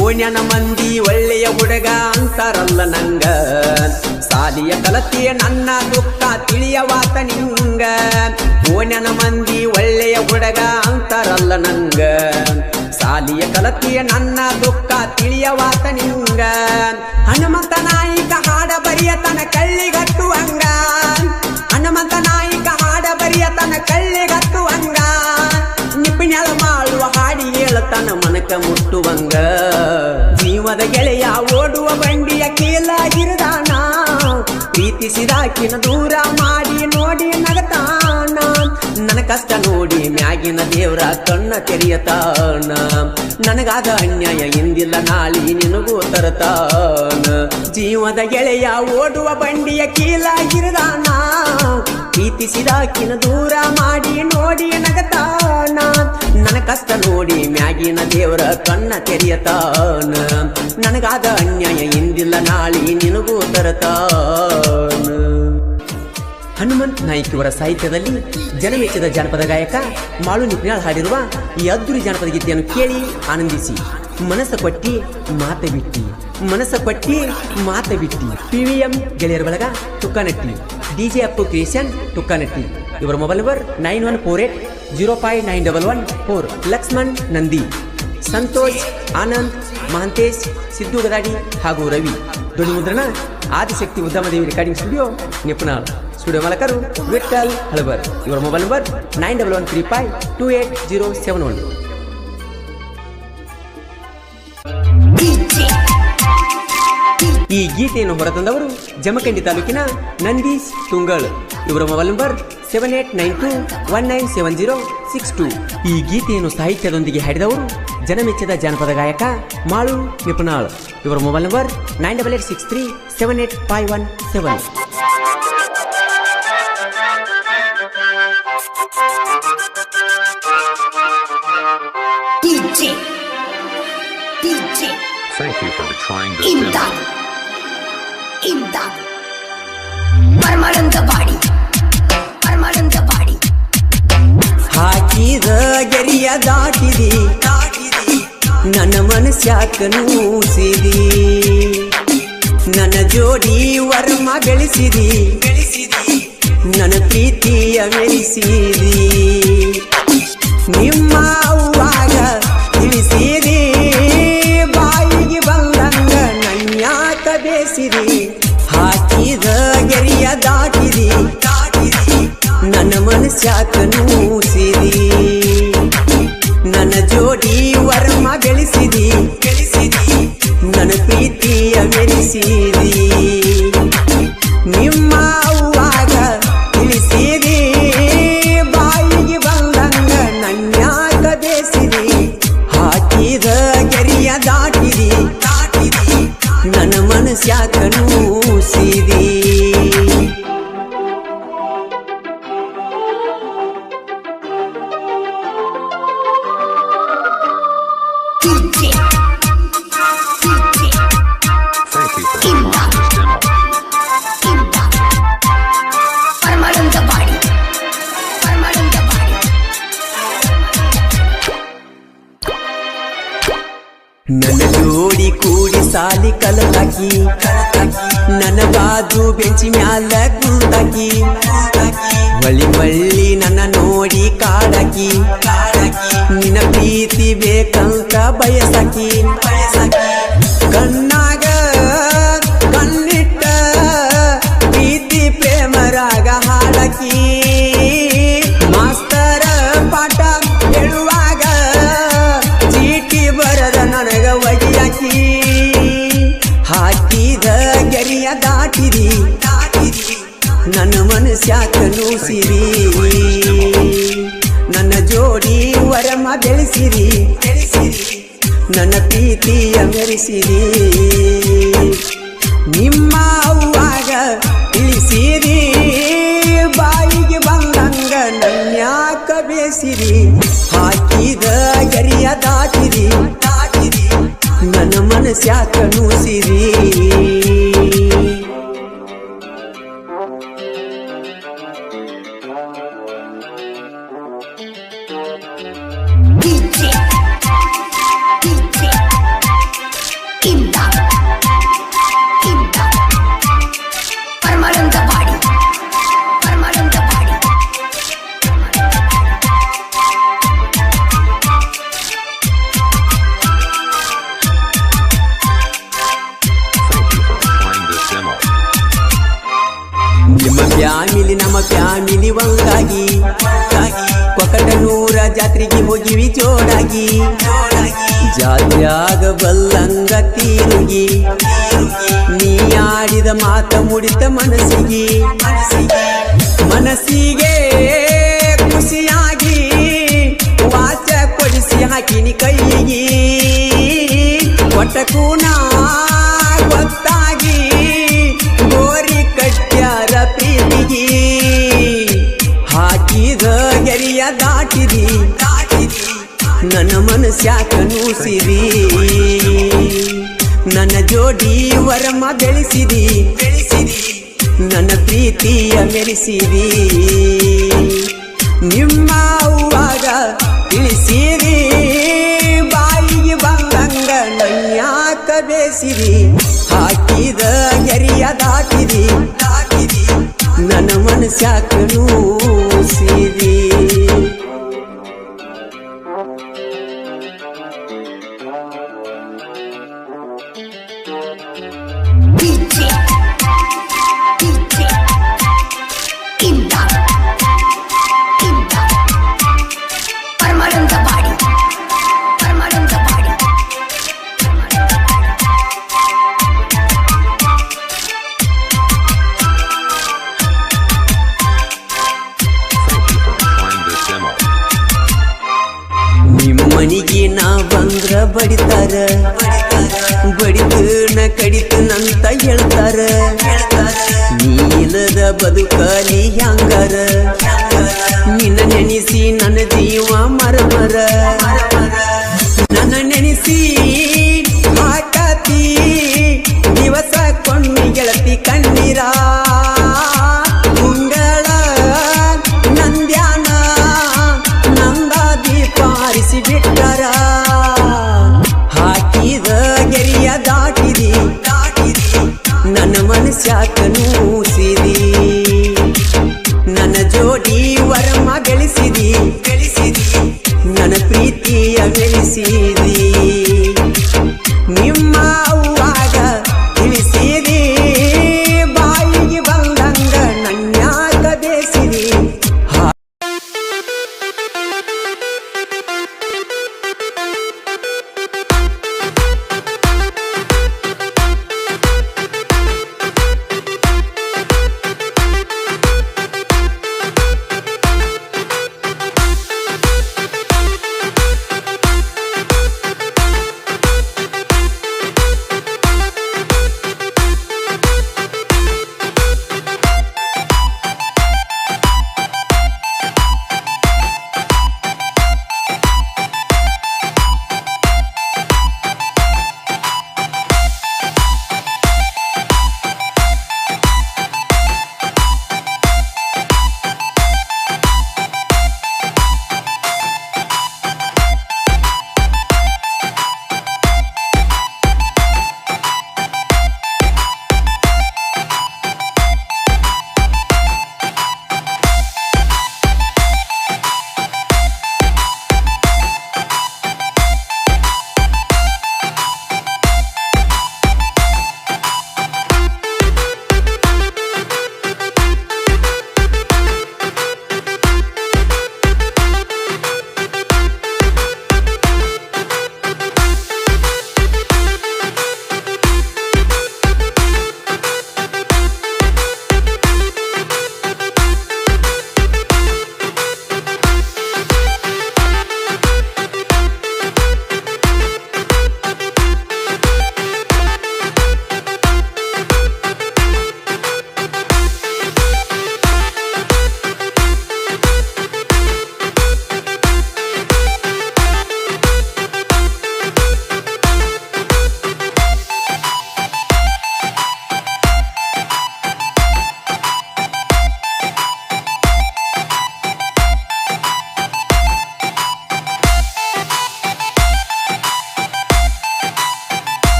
ಓಣ್ಯನ ಮಂದಿ ಒಳ್ಳೆಯ ಹುಡುಗ ಅಂತಾರಲ್ಲ ನಂಗ ಸಾಲಿಯ ಕಲತಿಯ ನನ್ನ ದುಃಖ ತಿಳಿಯವಾತ ನಿಂಗ ಓಣ್ಯನ ಮಂದಿ ಒಳ್ಳೆಯ ಹುಡುಗ ಅಂತಾರಲ್ಲ ನಂಗ ಸಾಲಿಯ ಕಲತಿಯ ನನ್ನ ದುಃಖ ತಿಳಿಯವಾತ ನಿಂಗ ಹನುಮಂತ ನಾಯಿಕ ಹಾಡ ಬರಿಯತನ ಕಳ್ಳಿಗಟ್ಟುವಂಗ ಹನುಮಂತ ನಾಯಿಕ ಹಾಡ ಬರಿಯತನ ಕಳ್ಳಿಗಟ್ಟುವಂಗ ನಿಪಿಣಳ ಮಾಡುವ ಹಾಡಿ ಹೇಳತನ ಮನಕ ಮುಟ್ಟುವಂಗ ಜೀವದ ಗೆಳೆಯ ಓಡುವ ಬಂಡಿಯ ಕೀಲಾಗಿರದಾನ ಪ್ರೀತಿಸಿದಾಕಿನ ದೂರ ಮಾಡಿ ನೋಡಿ ನಗತಾನ ನನ್ನ ಕಷ್ಟ ನೋಡಿ ಮ್ಯಾಗಿನ ದೇವರ ಕಣ್ಣ ತೆರೆಯತಾನ ನನಗಾದ ಅನ್ಯಾಯ ಇಂದಿಲ್ಲ ನಾಳಿ ನಿನಗೂ ತರತಾನ ಜೀವದ ಗೆಳೆಯ ಓಡುವ ಬಂಡಿಯ ಕೀಲಾಗಿರದಾನ ಪ್ರೀತಿಸಿದಾಕಿನ ದೂರ ಮಾಡಿ ನೋಡಿ ನಗತಾನ ನನ್ನ ಕಷ್ಟ ನೋಡಿ ಮ್ಯಾಗಿನ ದೇವರ ಕಣ್ಣ ತೆರೆಯತಾನ ನನಗಾದ ಅನ್ಯಾಯ ಇಂದಿಲ್ಲ ನಾಳಿ ನಿನಗೂ ತರತಾನ ಹನುಮಂತ್ ನಾಯ್ಕ ಇವರ ಸಾಹಿತ್ಯದಲ್ಲಿ ಜನಮೆಚ್ಚಿದ ಜಾನಪದ ಗಾಯಕ ಮಾಳು ನಿಪ್ನಾಳ್ ಹಾಡಿರುವ ಈ ಅದ್ದೂರಿ ಜಾನಪದ ಗೀತೆಯನ್ನು ಕೇಳಿ ಆನಂದಿಸಿ ಮನಸ್ಸ ಕೊಟ್ಟಿ ಮಾತ ಬಿಟ್ಟಿ ಮನಸ್ಸ ಕೊಟ್ಟಿ ಮಾತ ಬಿಟ್ಟಿ PVM ಗೆಳೆಯರ ಬಳಗ ತುಕ್ಕನಟ್ಟಿ DJ ಅಪ್ಪು ಕ್ರಿಯೇಷನ್ ತುಕ್ಕನಟ್ಟಿ ಇವರ ಮೊಬೈಲ್ ನಂಬರ್ 9148059114 ಲಕ್ಷ್ಮಣ್ ನಂದಿ ಸಂತೋಷ್ ಆನಂದ್ ಮಹಂತೇಶ್ ಸಿದ್ದು ಗದಾಡಿ ಹಾಗೂ ರವಿ ಧ್ವನಿ ಮುದ್ರಣ Adishakti Udyamadevi recording studio Nipunal studio ಮಾಲಕರು ವಿಠಲ್ ಹಳಬರ್ ಇವರ ಮೊಬೈಲ್ ನಂಬರ್ 9113528071 ಈ ಗೀತೆಯನ್ನು ಹೊರತಂದವರು ಜಮಖಂಡಿ ತಾಲೂಕಿನ ನಂದೀಶ್ ತುಂಗಳ್ ಇವರ ಮೊಬೈಲ್ ನಂಬರ್ 7892197062 ಈ ಗೀತೆಯನ್ನು ಸಾಹಿತ್ಯದೊಂದಿಗೆ ಹಾಡಿದವರು ಜನಮೆಚ್ಚಿದ ಜಾನಪದ ಗಾಯಕ ಮಾಳು ನಿಪುಣಾಳ್ ಇವರ mobile number 9886378517 Thank you for trying this demo. ಹಾಕಿದ ಗೆರಿಯ ದಾಟಿದಿ ನನ್ನ ಮನಸ್ಯಾಕ ನೂಸಿದಿ ನನ್ನ ಜೋಡಿ ವರ್ಮ ಬೆಳೆಸಿದಿ ನನ್ನ ಪ್ರೀತಿಯ ಮೆರೆಸಿದಿ ನಿಮ್ಮ ಅವ್ವಾಗ ತಿಳಿಸಿದಿ ಬಾಯಿಗೆ ಬಂದಂಗ ನನ್ಯಾಕ ಬೇಸಿದಿ ಹಾಕಿದ ಗೆರಿಯ ದಾಟಿದಿ ನನ್ನ ಮನಸ್ಯಾಕ ನೂಸಿದಿ ನನ್ನ ಜೋಡಿ ವರ್ಮ ಬೆಳೆಸಿದಿ ನನ್ನ ಪ್ರೀತಿಯ ಮೆರೆಸಿದಿ ನಿಮ್ಮ ಅವ್ವಾಗ ತಿಳಿಸಿದಿ ಬಾಯಿಗೆ ಬಂದಂಗ ನನ್ಯಾಕ ಬೇಸಿದಿ ಹಾಕಿದ ಗೆರಿಯ ದಾಟಿದಿ ನನ್ನ ಮನಸ್ಯಾಕ ನೂಸಿದಿ ನನ್ನ ಜೋಡಿ ಕೂಡಿ ಸಾಲಿ ಕಲತಾಕಿ ನನ್ನ ಬಾಜು ಬೆಂಚಿ ಮ್ಯಾಲ ಕುಂತಾಕಿ ಹೊಳ್ಳಿ ನನ್ನ ನೋಡಿ ಕಾಡಾಕಿ ನಿನ್ನ ಪ್ರೀತಿ ಬೇಕಂತ ಬಯಸಾಕಿ ಕಣ್ಣಾಗ ಕಣ್ಣಿಟ್ಟ ಪ್ರೀತಿ ಪ್ರೇಮರಾಗ ಹಾಡಕಿ ಮಾಸ್ತರ ಪಾಠ ಹೇಳುವಾಗ ಚೀಟಿ ಬರದ ನನಗ ಒಗಿಯಾಕಿ ಹಾಕಿದ ಗೆರಿಯ ದಾಟಿದಿ ನನ್ನ ಮನಸ್ಯಾಕ ನೂಸಿರಿ ನನ್ನ ಜೋ ಜೋಡಿ ವರಮ ಬೆಳೆಸಿರಿ ನನ್ನ ಪ್ರೀತಿಯ ಮೆರೆಸಿರಿ ನಿಮ್ಮ ಅವ್ವಾಗ ತಿಳಿಸಿರಿ ಬಾಯಿಗೆ ಬಂದಂಗ ನನ್ಯಾಕ ಬೇಸಿರಿ ಹಾಕಿದ ಗರಿಯ ದಾಟಿರಿ ನನ್ನ ಮನಸ್ಯಾಕ ನೂಸಿರಿ ನಿಮ್ಮ ಫ್ಯಾಮಿಲಿ ನಮ್ಮ ಫ್ಯಾಮಿಲಿ ಒಂದಾಗಿ ಕೊಕಟನೂರ ಜಾತ್ರೆಗೆ ಹೋಗಿವಿ ಜೋಡಾಗಿ ಜಾತ್ರ್ಯಾಗ ಬಲ್ಲಂಗ ತೀರುಗಿ ನೀ ಆಡಿದ ಮಾತ ಮುಡಿತ ಮನಸ್ಸಿಗೆ ಖುಷಿಯಾಗಿ ವಾಚ ಕೊಡಿಸಿ ಹಾಕಿನಿ ಕೈಗೆ ಒಟ್ಟಕೂನ ಗೊತ್ತಾಗಿ ಗೋರಿ ಕಟ್ಟ್ಯಾರ ಪ್ರೀತಿಗೆ ಹಾಕಿದ ಗೆರಿಯ ದಾಟಿದಿ ನನ್ನ ಮನಸ್ಯಾಕ ನೂಸಿರಿ ನನ್ನ ಜೋಡಿ ವರಮ ಬೆಳೆಸಿದಿ ನನ್ನ ಪ್ರೀತಿಯ ಮೆರೆಸಿರಿ ನಿಮ್ಮ ಅವ್ವಾಗ ತಿಳಿಸಿರಿ ಬಾಯಿಗೆ ಬಂದಂಗ ನನ್ಯಾಕ ಬೇಸಿರಿ ಹಾಕಿದ ಗೆರಿಯ ದಾಟಿರಿ ನನ್ನ ಮನಸ್ಯಾಕ ನೂಸಿರಿ ಮನಿಗೆ ನಾ ಬಂದ್ರ ಬಡಿತಾರ ಬಡಿತನ ಕಡಿತನಂತ ಹೇಳ್ತಾರ ನೀಲದ ಬದುಕಲಿ ಹ್ಯಾಂಗಾರ ನಿನ್ನ ನೆನೆಸಿ ನನ್ನ ಜೀವ ಮರಮರ ನನ್ನ ನೆನೆಸಿ ಹಾಕತಿ ದಿವಸ ಕೊಂಡಿ ಗೆಳತಿ ಕಣ್ಣೀರ ಮುಂಗಳ ನಂದ್ಯಾನ ನಂದ ದೀಪ ಹಾರಿಸಿ ಬಿಟ್ಟರ ಹಾಕಿದ ಗೆರಿಯ ದಾಟಿದಿ ನನ್ನ ಮನಸ್ಯಾಕ ನೂಸಿದಿ ನನ್ನ ಜೋಡಿ ವರಮ ಬೆಳೆಸಿದಿ ನನ್ನ ಪ್ರೀತಿಯ ಬೆಳೆಸಿದಿ